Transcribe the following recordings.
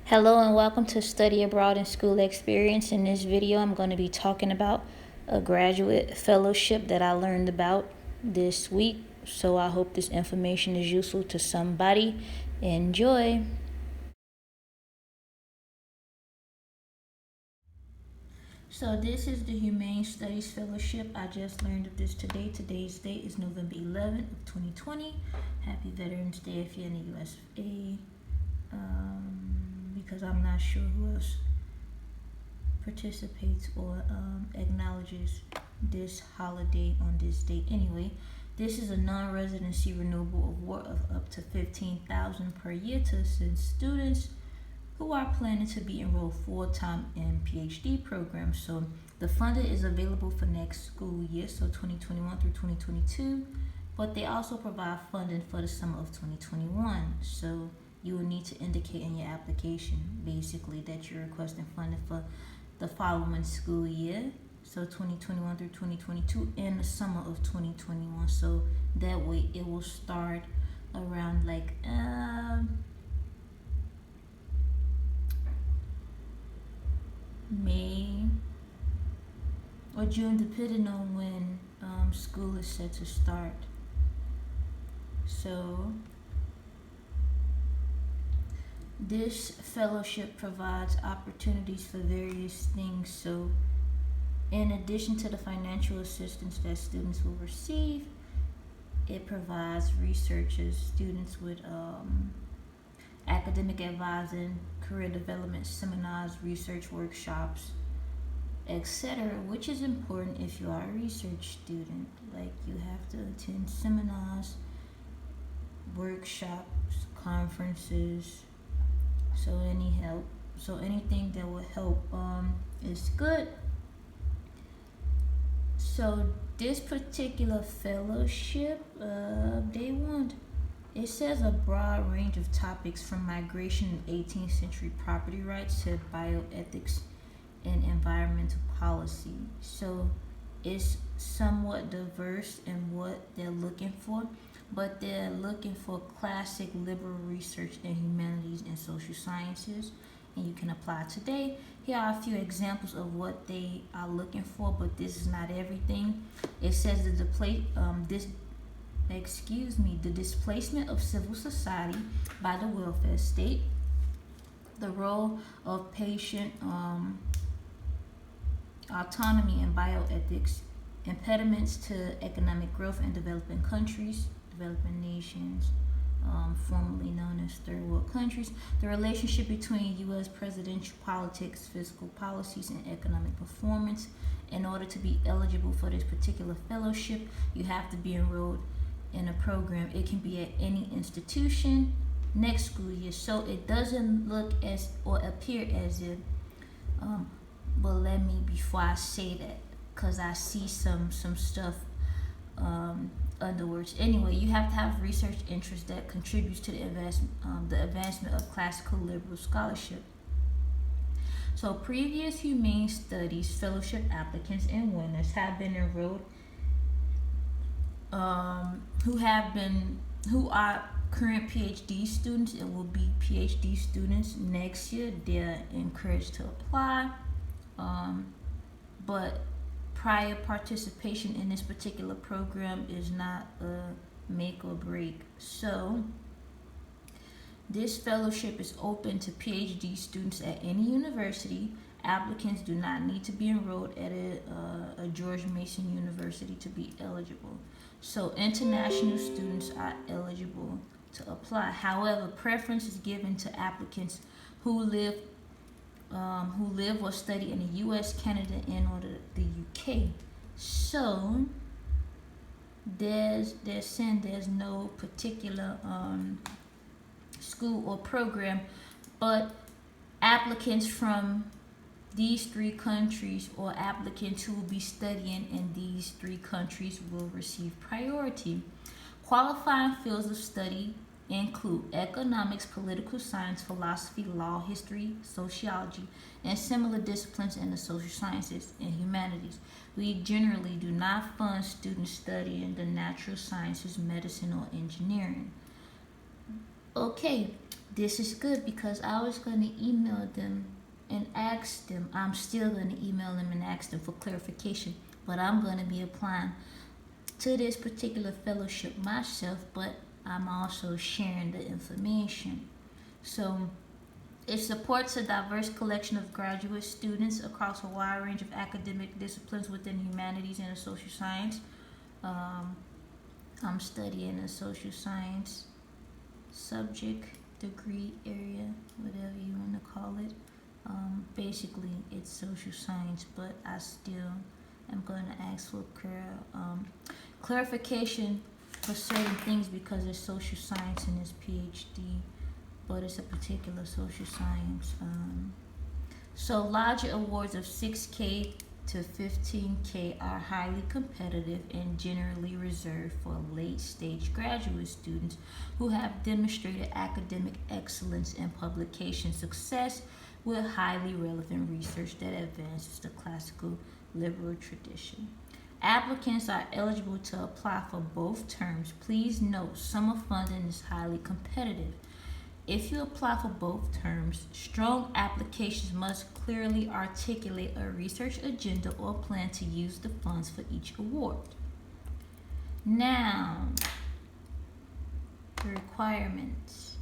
Hello and welcome to Study Abroad and School Experience. In this video, I'm going to be talking about a graduate fellowship that I learned about this week. So I hope this information is useful to somebody. Enjoy. So this is the Humane Studies Fellowship. I just learned of this today. Today's date is November 11th of 2020. Happy Veterans Day if you're in the USA. Because I'm not sure who else participates or acknowledges this holiday on this date. Anyway, this is a non-residency renewable award of up to $15,000 per year to assist students who are planning to be enrolled full-time in PhD programs. So the funding is available for next school year, so 2021 through 2022, but they also provide funding for the summer of 2021. So you will need to indicate in your application basically that you're requesting funding for the following school year, so 2021 through 2022, and the summer of 2021. So that way it will start around like May or June, depending on when school is set to start. So this fellowship provides opportunities for various things. So in addition to the financial assistance that students will receive, it provides researchers, students with academic advising, career development seminars, research workshops, etc., which is important if you are a research student. Like, you have to attend seminars, workshops, conferences. So anything that will help is good. So this particular fellowship, it says a broad range of topics from migration and 18th century property rights to bioethics and environmental policy. So it's somewhat diverse in what they're looking for, but they're looking for classic liberal research in humanities and social sciences, and you can apply today. Here are a few examples of what they are looking for, but this is not everything. It says that the displacement of civil society by the welfare state, the role of patient autonomy and bioethics, impediments to economic growth in developing countries, developing nations, formerly known as third world countries, the relationship between U.S. presidential politics, fiscal policies, and economic performance. In order to be eligible for this particular fellowship, you have to be enrolled in a program. It can be at any institution next school year. So it doesn't look as or appear as if, but let me, before I say that, because I see some stuff underwords. Anyway, you have to have research interest that contributes to the advancement of classical liberal scholarship. So previous Humane Studies Fellowship applicants and winners have been enrolled, who are current PhD students and will be PhD students next year. They're encouraged to apply, but prior participation in this particular program is not a make or break. So this fellowship is open to PhD students at any university. Applicants do not need to be enrolled at a George Mason University to be eligible. So international students are eligible to apply. However, preference is given to applicants who live or study in the U.S., Canada, and or the U.K. So they're saying there's no particular school or program, but applicants from these three countries or applicants who will be studying in these three countries will receive priority. Qualifying fields of study include economics, political science, philosophy, law, history, sociology, and similar disciplines in the social sciences and humanities. We generally do not fund students studying the natural sciences, medicine, or engineering. Okay, This is good because I was going to email them and ask them. I'm still going to email them and ask them for clarification, but I'm going to be applying to this particular fellowship myself, but I'm also sharing the information. So it supports a diverse collection of graduate students across a wide range of academic disciplines within humanities and social science. I'm studying a social science subject, degree, area, whatever you want to call it. Basically, it's social science, but I still am going to ask for clarification for certain things because it's social science and it's PhD, but it's a particular social science. So larger awards of 6K to 15K are highly competitive and generally reserved for late stage graduate students who have demonstrated academic excellence and publication success with highly relevant research that advances the classical liberal tradition. Applicants are eligible to apply for both terms. Please note, summer funding is highly competitive. If you apply for both terms, strong applications must clearly articulate a research agenda or plan to use the funds for each award. Now, the requirements.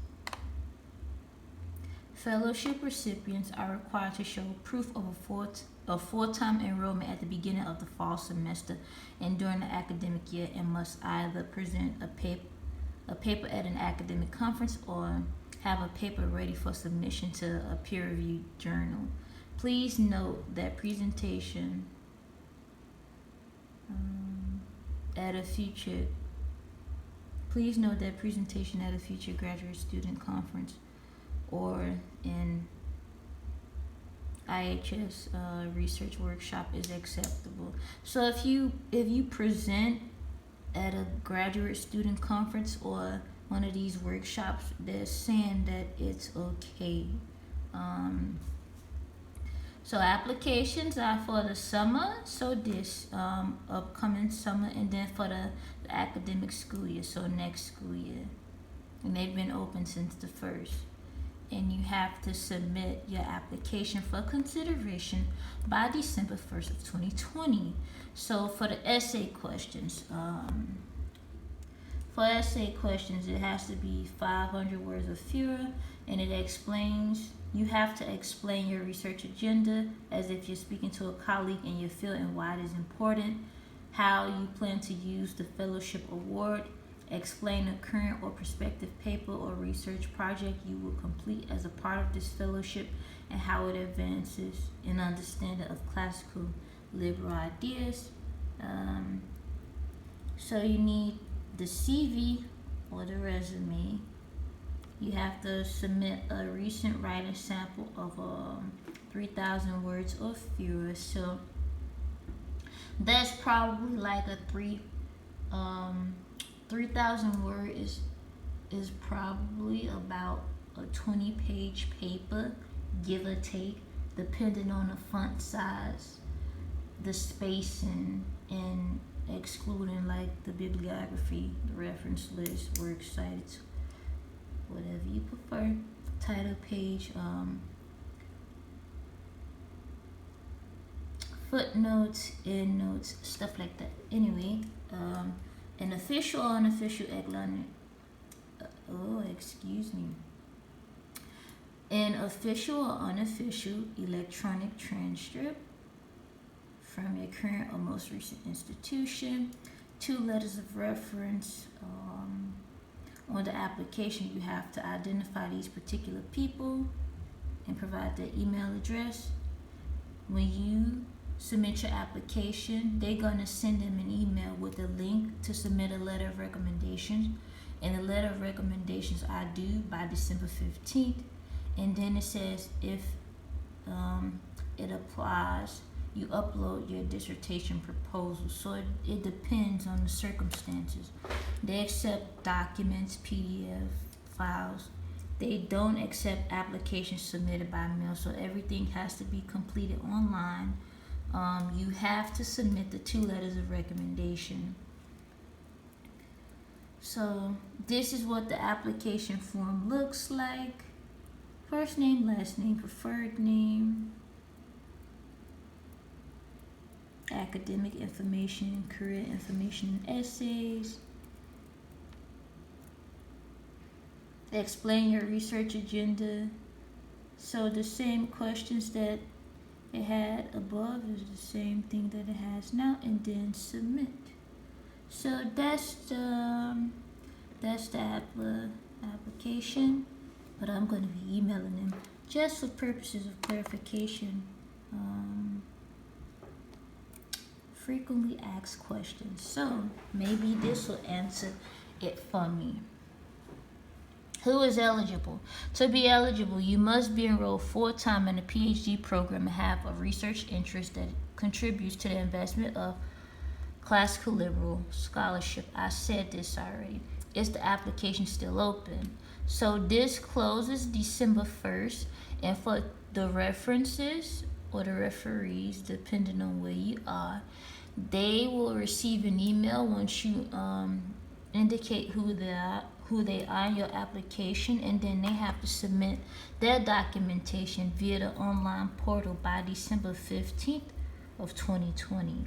Fellowship recipients are required to show proof of full-time enrollment at the beginning of the fall semester and during the academic year, and must either present a paper at an academic conference or have a paper ready for submission to a peer-reviewed journal. Please note that presentation at a future graduate student conference or in IHS research workshop is acceptable. So if you present at a graduate student conference or one of these workshops, they're saying that it's okay. So applications are for the summer, so this upcoming summer, and then for the academic school year, so next school year. And they've been open since the 1st. And you have to submit your application for consideration by December 1st of 2020. So for the essay questions, it has to be 500 words or fewer, and you have to explain your research agenda as if you're speaking to a colleague in your field and why it is important, how you plan to use the fellowship award, explain a current or prospective paper or research project you will complete as a part of this fellowship and how it advances an understanding of classical liberal ideas. So you need the CV or the resume. You have to submit a recent writing sample of 3,000 words or fewer. So that's probably like a 3,000 words is probably about a 20-page paper, give or take, depending on the font size, the spacing, and excluding like the bibliography, the reference list, works cited, whatever you prefer, title page, footnotes, endnotes, stuff like that. Anyway, an official or unofficial an official or unofficial electronic transcript from your current or most recent institution, 2 letters of reference. On the application, you have to identify these particular people and provide their email address. When you submit your application, they're going to send them an email with a link to submit a letter of recommendations, and the letter of recommendations are due by December 15th. And then it says if it applies, you upload your dissertation proposal. So it depends on the circumstances. They accept documents, PDF files. They don't accept applications submitted by mail, so everything has to be completed online. You have to submit the 2 letters of recommendation. So this is what the application form looks like. First name, last name, preferred name, academic information, career information, and essays. Explain your research agenda. So the same questions that it had above is the same thing that it has now, and then submit. So that's the application, but I'm going to be emailing them just for purposes of clarification. Frequently asked questions. So maybe this will answer it for me. Who is eligible? To be eligible, you must be enrolled full-time in a PhD program and have a research interest that contributes to the investment of classical liberal scholarship. I said this already. Is the application still open? So this closes December 1st, and for the references or the referees, depending on where you are, they will receive an email once you indicate who they are in your application, and then they have to submit their documentation via the online portal by December 15th of 2020.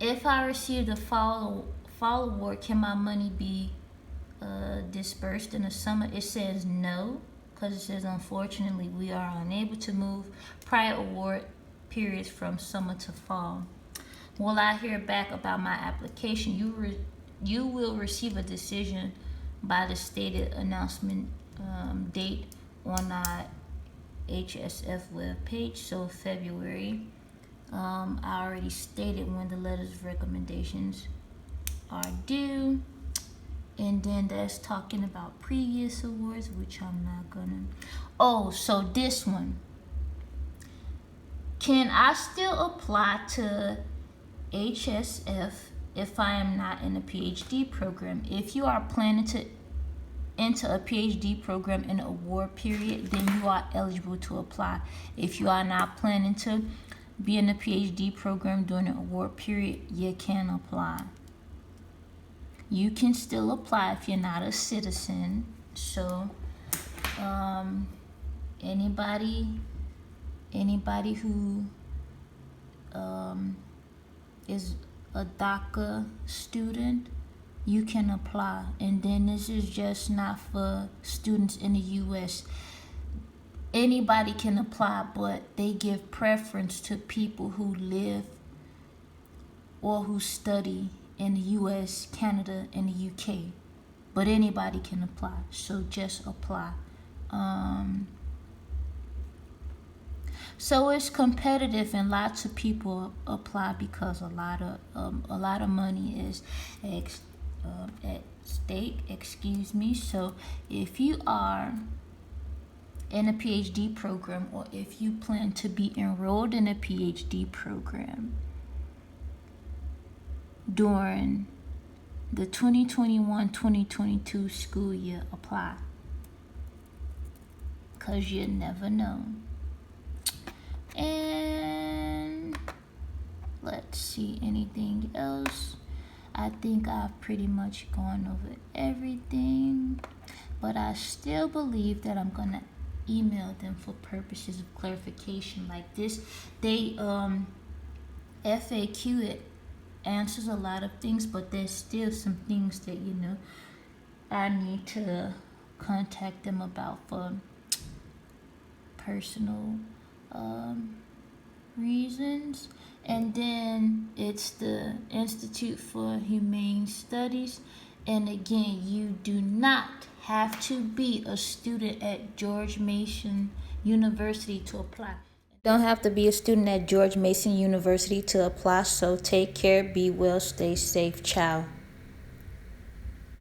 If I receive the fall award, can my money be dispersed in the summer? It says no, because it says unfortunately we are unable to move prior award periods from summer to fall. Will I hear back about my application? You will receive a decision by the stated announcement date on our HSF webpage, so February. I already stated when the letters of recommendations are due, and then that's talking about previous awards, which I'm not gonna. Oh, so this one. Can I still apply to HSF if I am not in a PhD program? If you are planning to enter a PhD program in an award period, then you are eligible to apply. If you are not planning to be in a PhD program during the award period, you can apply. You can still apply if you're not a citizen. So anybody who is a DACA student, you can apply. And then this is just not for students in the U.S. Anybody can apply, but they give preference to people who live or who study in the U.S., Canada, and the U.K. But anybody can apply, so just apply. So it's competitive, and lots of people apply because a lot of money is at stake. So if you are in a PhD program, or if you plan to be enrolled in a PhD program during the 2021-2022 school year, apply, because you never know. And let's see, anything else? I think I've pretty much gone over everything, but I still believe that I'm gonna email them for purposes of clarification like this. They FAQ it answers a lot of things, but there's still some things that I need to contact them about for personal reasons. And then it's the Institute for Humane Studies. And again, you do not have to be a student at George Mason University to apply. Don't have to be a student at George Mason University to apply. So take care, be well, stay safe. Ciao.